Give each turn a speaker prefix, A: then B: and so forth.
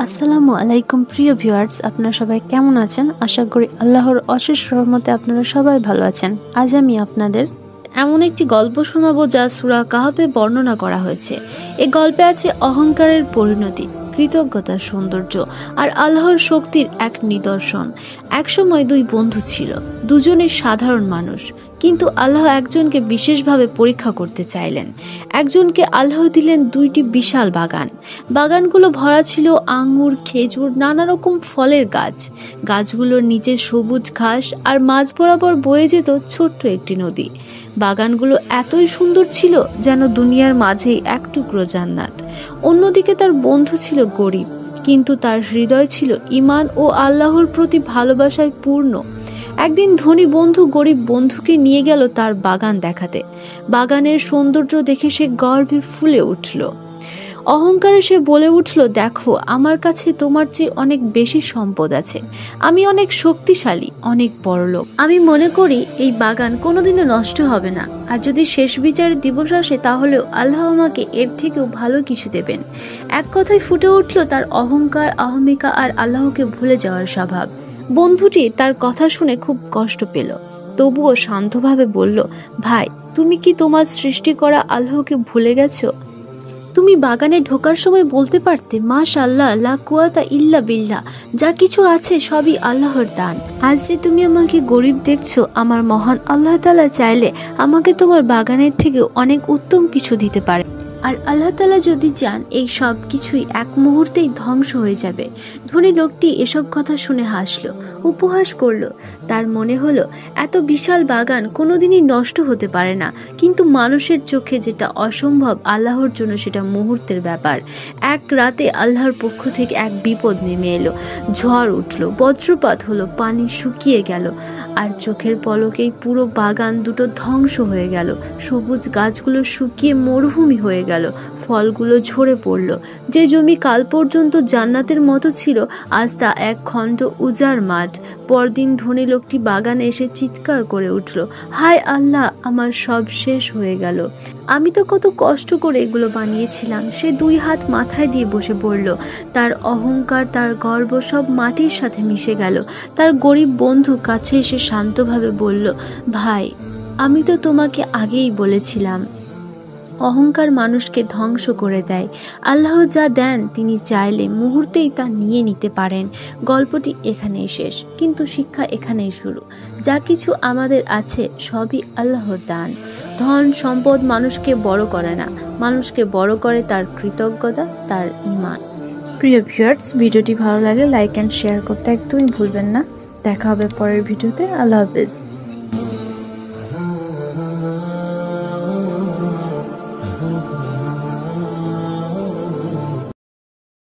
A: আসসালামু আলাইকুম প্রিয় ভিউয়ার্স, আপনারা সবাই কেমন আছেন? আশা করি আল্লাহর অশেষ রহমতে আপনারা সবাই ভালো আছেন। আজ আমি আপনাদের এমন একটি গল্প শোনাবো যা সূরা কাহফে বর্ণনা করা হয়েছে। এই গল্পে আছে অহংকারের পরিণতি, কৃতজ্ঞতার সৌন্দর্য আর আল্লাহর শক্তির এক নিদর্শন। একসময় দুই বন্ধু ছিল, দুজনের সাধারণ মানুষ, কিন্তু আল্লাহ একজনকে বিশেষভাবে পরীক্ষা করতে চাইলেন। একজনকে আল্লাহ দিলেন দুইটি বিশাল বাগান। বাগানগুলো ভরা ছিল আঙ্গুর, খেজুর, নানা রকম ফলের গাছ। গাছগুলোর নিচে সবুজ ঘাস আর মাঝ বরাবর বয়ে যেত ছোট্ট একটি নদী। বাগানগুলো এতই সুন্দর ছিল যেন দুনিয়ার মাঝেই এক টুকরো জান্নাত। অন্যদিকে তার বন্ধু ছিল গরিব, কিন্তু তার হৃদয় ছিল ঈমান ও আল্লাহর প্রতি ভালোবাসায় পূর্ণ। একদিন ধনী বন্ধু গরিব বন্ধুকে নিয়ে গেল তার বাগান দেখাতে। বাগানের সৌন্দর্য দেখে সে গর্বে ফুলে উঠল। অহংকারে সে বলে উঠল, দেখো, আমার কাছে তোমার চেয়ে অনেক বেশি সম্পদ আছে। আমি অনেক শক্তিশালী, অনেক বড়লোক। আমি মনে করি এই বাগান কোনোদিনও নষ্ট হবে না, আর যদি শেষ বিচারের দিবস আসে তাহলেও আল্লাহ আমাকে এর থেকেও ভালো কিছু দেবেন। এক কথায় ফুটে উঠল তার অহংকার, অহমিকা আর আল্লাহকে ভুলে যাওয়ার স্বভাব। বন্ধুটি তার কথা শুনে খুব কষ্ট পেল, তবুও শান্তভাবে বলল, ভাই, তুমি কি তোমার সৃষ্টি করা আল্লাহকে ভুলে গেছো? তুমি বাগানে ঢোকার সময় বলতে পারতে, মাশাআল্লাহ, লা কুওয়াতা ইল্লা বিল্লাহ, যা কিছু আছে সবই আল্লাহর দান। আজ যে তুমি আমাকে গরিব দেখছো, আমার মহান আল্লাহ তাআলা চাইলে আমাকে তোমার বাগানের থেকে অনেক উত্তম কিছু দিতে পারে। আর আল্লাহ তাআলা যদি চান, এই সব কিছুই এক মুহূর্তেই ধ্বংস হয়ে যাবে। ধনী লোকটি এসব কথা শুনে হাসলো, উপহাস করলো। তার মনে হলো এত বিশাল বাগান কোনোদিনই নষ্ট হতে পারে না, কিন্তু মানুষের চোখে যেটা অসম্ভব, আল্লাহর জন্য সেটা মুহূর্তের ব্যাপার। এক রাতে আল্লাহর পক্ষ থেকে এক বিপদ নেমে এলো। ঝড় উঠলো, বজ্রপাত হলো, পানি শুকিয়ে গেল, আর চোখের পলকেই পুরো বাগান দুটো ধ্বংস হয়ে গেল। সবুজ গাছগুলো শুকিয়ে মরুভূমি হয়ে গেল, ফলগুলো ঝরে পড়ল। যে জমি কাল পর্যন্ত জান্নাতের মতো ছিল, আজ তা এক খণ্ড উজাড় মাঠ। পরদিন ধনী লোকটি বাগানে এসে চিৎকার করে উঠল, হায় আল্লাহ, আমার সব শেষ হয়ে গেল। আমি তো কত কষ্ট করে এগুলো বানিয়েছিলাম। সে দুই হাত মাথায় দিয়ে বসে পড়ল। তার অহংকার, তার গর্ব সব মাটির সাথে মিশে গেল। তার গরিব বন্ধু কাছে এসে শান্তভাবে বলল, ভাই, আমি তো তোমাকে আগেই বলেছিলাম, অহংকার মানুষকে ধ্বংস করে দেয়। আল্লাহ যা দেন তিনি চাইলে মুহূর্তেই তা নিয়ে নিতে পারেন। গল্পটি এখানেই শেষ, কিন্তু শিক্ষা এখানেই শুরু। যা কিছু আমাদের আছে সবই আল্লাহর দান। ধন সম্পদ মানুষকে বড় করে না, মানুষকে বড় করে তার কৃতজ্ঞতা, তার ঈমান। প্রিয় ভিউয়ার্স, ভিডিওটি ভালো লাগে লাইক অ্যান্ড শেয়ার করতে একদমই ভুলবেন না। দেখা হবে পরের ভিডিওতে। আল্লাহ হাফেজ।